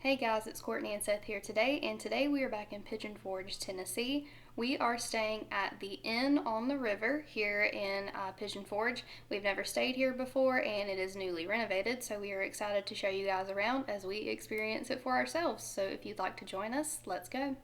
Hey guys, it's Courtney and Seth here today, and today we are back in Pigeon Forge, Tennessee. We are staying at the Inn on the River here in Pigeon Forge. We've never stayed here before, and it is newly renovated, so we are excited to show you guys around as we experience it for ourselves. So if you'd like to join us, let's go.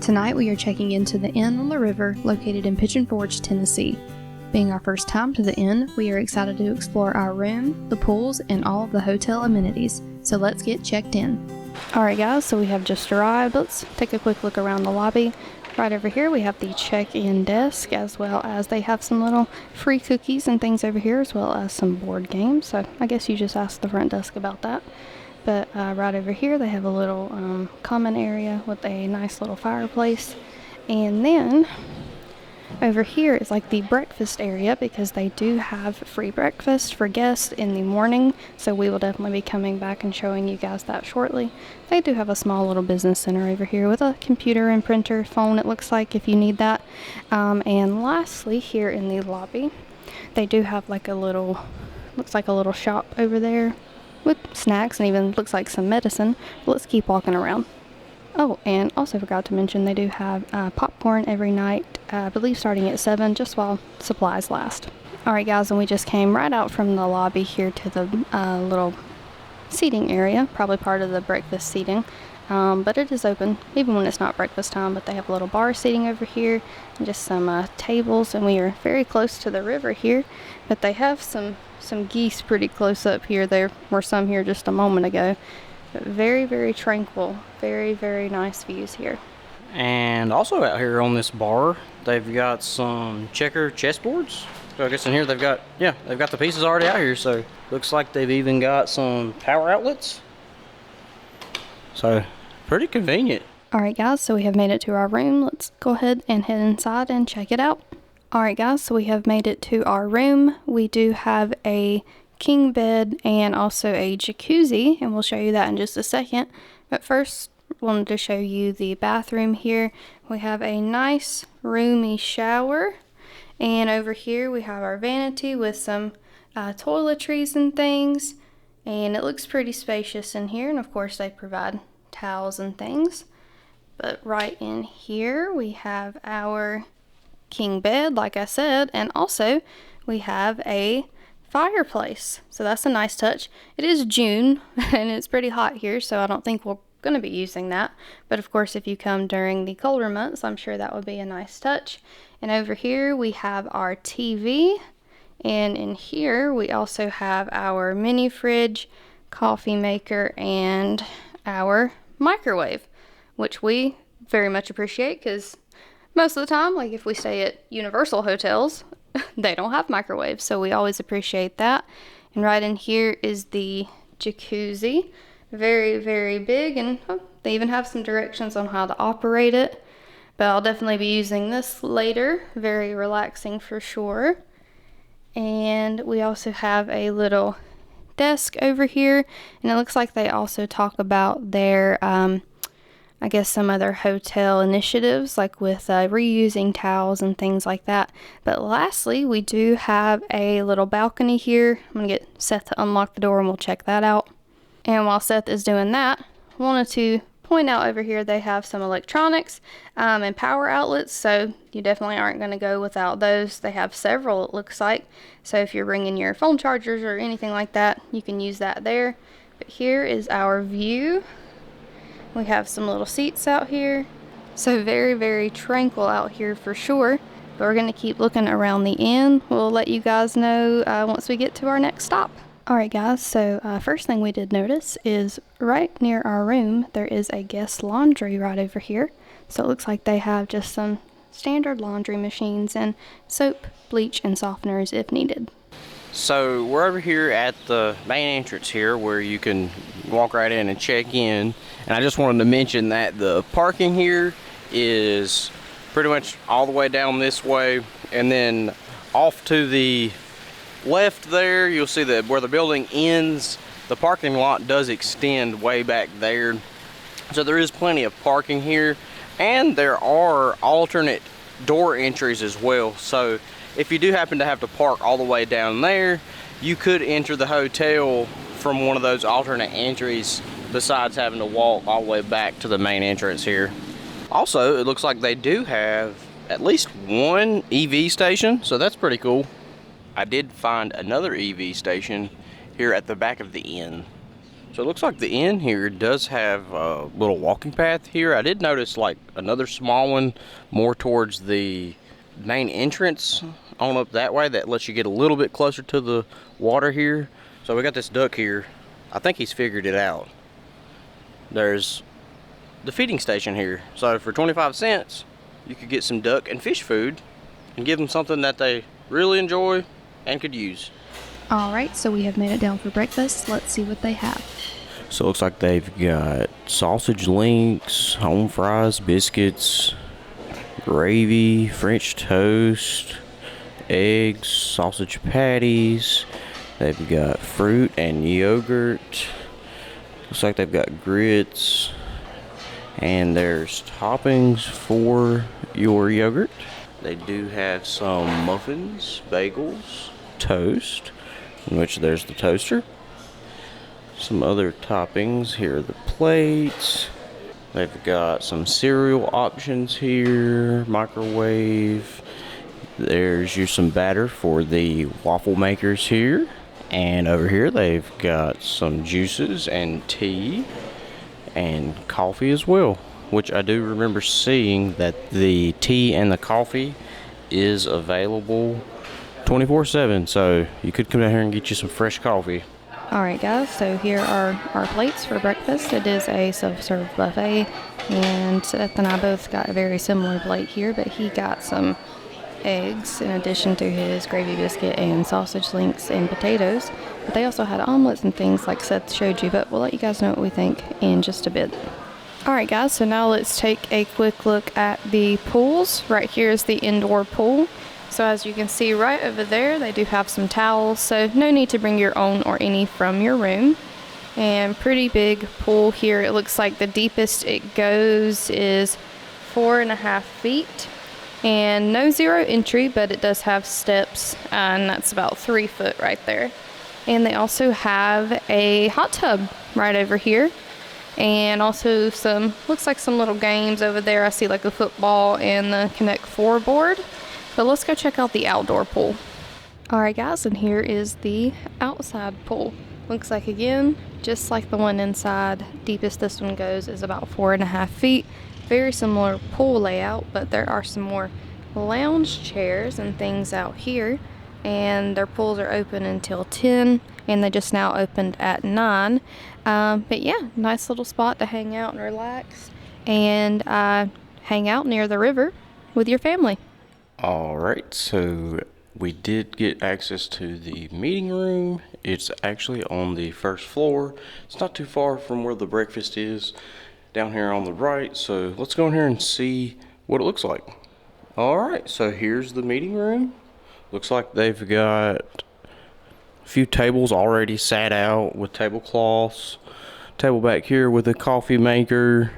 Tonight we are checking into the Inn on the River located in Pigeon Forge, Tennessee. Being our first time to the inn, we are excited to explore our room, the pools, and all of the hotel amenities. So let's get checked in. Alright guys, so we have just arrived. Let's take a quick look around the lobby. Right over here we have the check-in desk, as well as they have some little free cookies and things over here, as well as some board games. So I guess you just ask the front desk about that. But right over here they have a little common area with a nice little fireplace. And then over here is like the breakfast area, because they do have free breakfast for guests in the morning. So we will definitely be coming back and showing you guys that shortly. They do have a small little business center over here with a computer and printer, phone it looks like, if you need that. And lastly, here in the lobby, they do have like a little, looks like a little shop over there with snacks and even looks like some medicine. But let's keep walking around. Oh, and also forgot to mention they do have popcorn every night, I believe starting at 7, just while supplies last. Alright guys, and we just came right out from the lobby here to the little seating area, probably part of the breakfast seating. But it is open even when it's not breakfast time. But they have a little bar seating over here and just some tables, and we are very close to the river here. But they have some geese pretty close up here. There were some here just a moment ago. But very, very tranquil, very, very nice views here. And also out here on this bar, they've got some checker chessboards. So I guess in here they've got the pieces already out here. So looks like they've even got some power outlets. So pretty convenient. Alright guys, so we have made it to our room. Let's go ahead and head inside and check it out. Alright guys, so we have made it to our room. We do have a king bed and also a jacuzzi, and we'll show you that in just a second. But first, wanted to show you the bathroom here. We have a nice roomy shower, and over here we have our vanity with some toiletries and things, and it looks pretty spacious in here. And of course they provide towels and things. But right in here we have our king bed, like I said, and also we have a fireplace, so that's a nice touch. It is June and it's pretty hot here, so I don't think we're going to be using that, but of course if you come during the colder months, I'm sure that would be a nice touch. And over here we have our TV, and in here we also have our mini fridge, coffee maker, and our microwave, which we very much appreciate, because most of the time, like if we stay at Universal hotels, they don't have microwaves, so we always appreciate that. And right in here is the jacuzzi. Very, very big, and they even have some directions on how to operate it. But I'll definitely be using this later. Very relaxing for sure. And we also have a little desk over here, and it looks like they also talk about their I guess some other hotel initiatives, like with reusing towels and things like that. But lastly, we do have a little balcony here. I'm going to get Seth to unlock the door and we'll check that out. And while Seth is doing that, I wanted to point out over here they have some electronics and power outlets, so you definitely aren't going to go without those. They have several, it looks like. So if you're bringing your phone chargers or anything like that, you can use that there. But here is our view. We have some little seats out here. So very, very tranquil out here for sure. But we're going to keep looking around the inn. We'll let you guys know once we get to our next stop. Alright guys, so first thing we did notice is right near our room there is a guest laundry right over here. So it looks like they have just some standard laundry machines and soap, bleach, and softeners if needed. So we're over here at the main entrance here where you can walk right in and check in. And I just wanted to mention that the parking here is pretty much all the way down this way, and then off to the left there you'll see that where the building ends, the parking lot does extend way back there. So there is plenty of parking here, and there are alternate door entries as well. So if you do happen to have to park all the way down there, you could enter the hotel from one of those alternate entries, besides having to walk all the way back to the main entrance here. Also, it looks like they do have at least one EV station, so that's pretty cool. I did find another EV station here at the back of the inn. So it looks like the inn here does have a little walking path here. I did notice like another small one more towards the main entrance on up that way that lets you get a little bit closer to the water here. So we got this duck here. I think he's figured it out. There's the feeding station here. So for 25 cents, you could get some duck and fish food and give them something that they really enjoy and could use. Alright, so we have made it down for breakfast. Let's see what they have. So it looks like they've got sausage links, home fries, biscuits, gravy, French toast, eggs, sausage patties. They've got fruit and yogurt. Looks like they've got grits. And there's toppings for your yogurt. They do have some muffins, bagels, toast, in which there's the toaster. Some other toppings. Here are the plates. They've got some cereal options here, microwave. There's some batter for the waffle makers here. And over here they've got some juices and tea and coffee as well, which I do remember seeing that the tea and the coffee is available 24/7, so you could come down here and get you some fresh coffee. Alright guys, so here are our plates for breakfast. It is a self-serve buffet, and Seth and I both got a very similar plate here, but he got some eggs in addition to his gravy biscuit and sausage links and potatoes. But they also had omelets and things like Seth showed you, but we'll let you guys know what we think in just a bit. Alright guys, so now let's take a quick look at the pools. Right here is the indoor pool. So as you can see right over there, they do have some towels, so no need to bring your own or any from your room. And pretty big pool here. It looks like the deepest it goes is 4.5 feet. And no zero entry, but it does have steps, and that's about 3 foot right there. And they also have a hot tub right over here. And also looks like some little games over there. I see like a football and the Connect 4 board. But let's go check out the outdoor pool. Alright guys, and here is the outside pool. Looks like, again, just like the one inside, deepest this one goes is about 4.5 feet. Very similar pool layout, but there are some more lounge chairs and things out here. And their pools are open until 10, and they just now opened at 9. But yeah, nice little spot to hang out and relax and hang out near the river with your family. Alright, so we did get access to the meeting room. It's actually on the first floor. It's not too far from where the breakfast is, down here on the right. So let's go in here and see what it looks like. Alright, so here's the meeting room. Looks like they've got a few tables already sat out with tablecloths. Table back here with a coffee maker.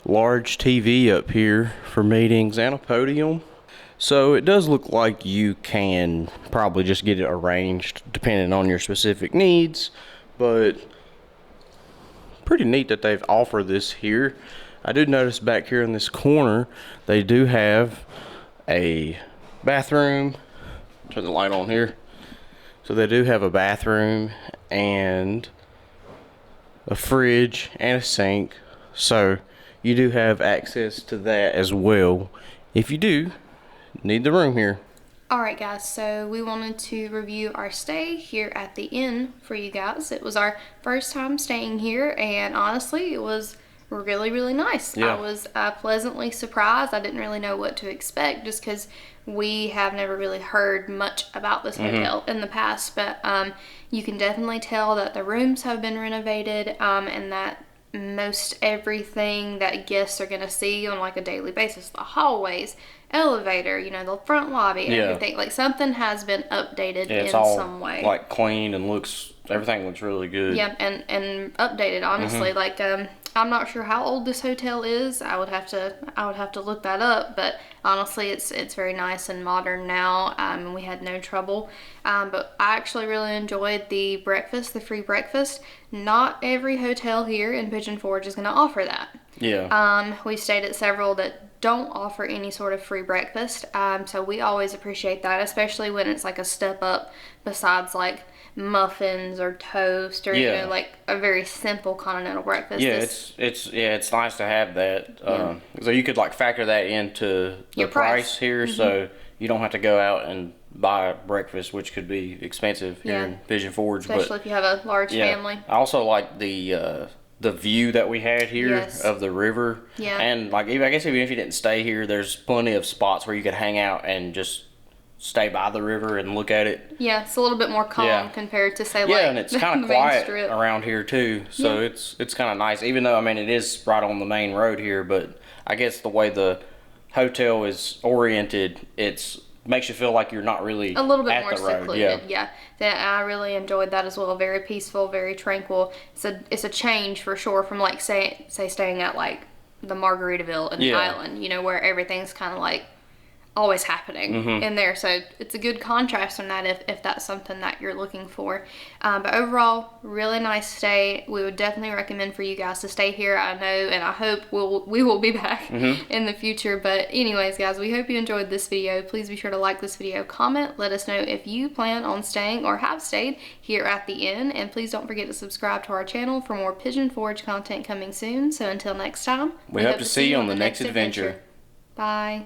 Large TV up here for meetings and a podium. So it does look like you can probably just get it arranged depending on your specific needs, but pretty neat that they've offered this here. I do notice back here in this corner they do have a bathroom. Turn the light on here. So they do have a bathroom and a fridge and a sink, so you do have access to that as well if you do need the room here. Alright guys, so we wanted to review our stay here at the inn for you guys. It was our first time staying here, and honestly it was really nice. Yeah. I was pleasantly surprised. I didn't really know what to expect just because we have never really heard much about this hotel in the past, but you can definitely tell that the rooms have been renovated and that most everything that guests are going to see on like a daily basis, the hallways, elevator, you know, the front lobby, everything, like something has been updated in some way. Like clean and everything looks really good. Yeah, and updated, honestly. Like I'm not sure how old this hotel is. I would have to look that up, but honestly, it's very nice and modern now. And we had no trouble. But I actually really enjoyed the breakfast, the free breakfast. Not every hotel here in Pigeon Forge is going to offer that. Yeah. We stayed at several that don't offer any sort of free breakfast. So we always appreciate that, especially when it's like a step up besides like muffins or toast or Yeah. like a very simple continental breakfast. Yeah, it's nice to have that. So you could like factor that into the Your price. here, so you don't have to go out and buy breakfast, which could be expensive here in Pigeon Forge. Especially if you have a large family. I also like the view that we had here of the river. Yeah. And like I guess even if you didn't stay here, there's plenty of spots where you could hang out and just stay by the river and look at it. Yeah, it's a little bit more calm compared to say like and it's kind of quiet around here too, so it's kind of nice. Even though I mean it is right on the main road here, but I guess the way the hotel is oriented, it's makes you feel like you're not really a little bit at more the road. secluded. Yeah, that I really enjoyed that as well. Very peaceful, very tranquil. It's a change for sure from like say staying at like the Margaritaville in Island, you know, where everything's kind of like always happening in there. So it's a good contrast from that if that's something that you're looking for. But overall, really nice stay. We would definitely recommend for you guys to stay here. I know and I hope we will be back in the future. But anyways, guys, we hope you enjoyed this video. Please be sure to like this video, comment, let us know if you plan on staying or have stayed here at the inn. And please don't forget to subscribe to our channel for more Pigeon Forge content coming soon. So until next time, we hope to see you on the next adventure. Bye.